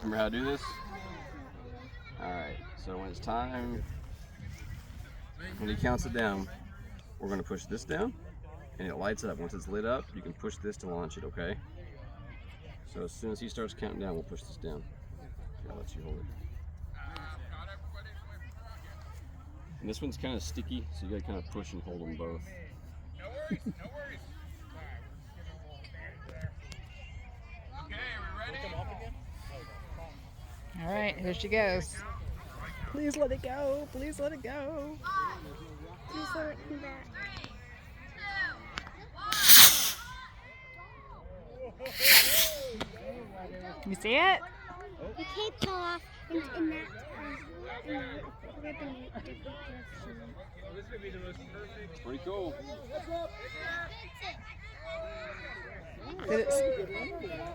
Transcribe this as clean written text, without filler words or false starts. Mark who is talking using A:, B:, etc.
A: Remember how to do this? Alright, so when it's time, when he counts it down, we're going to push this down, and it lights up. Once it's lit up, you can push this to launch it, okay? So as soon as he starts counting down, we'll push this down. Okay, I'll let you hold it. And this one's kind of sticky, so you gotta kind of push and hold them both.
B: No worries, no worries. Okay, are we ready?
C: All right, here she goes. Please let it go. Please let it go.
D: Please let it come back.
C: You see it?
D: The cape fell off in that ribbon.
A: It's pretty cool.
C: Did it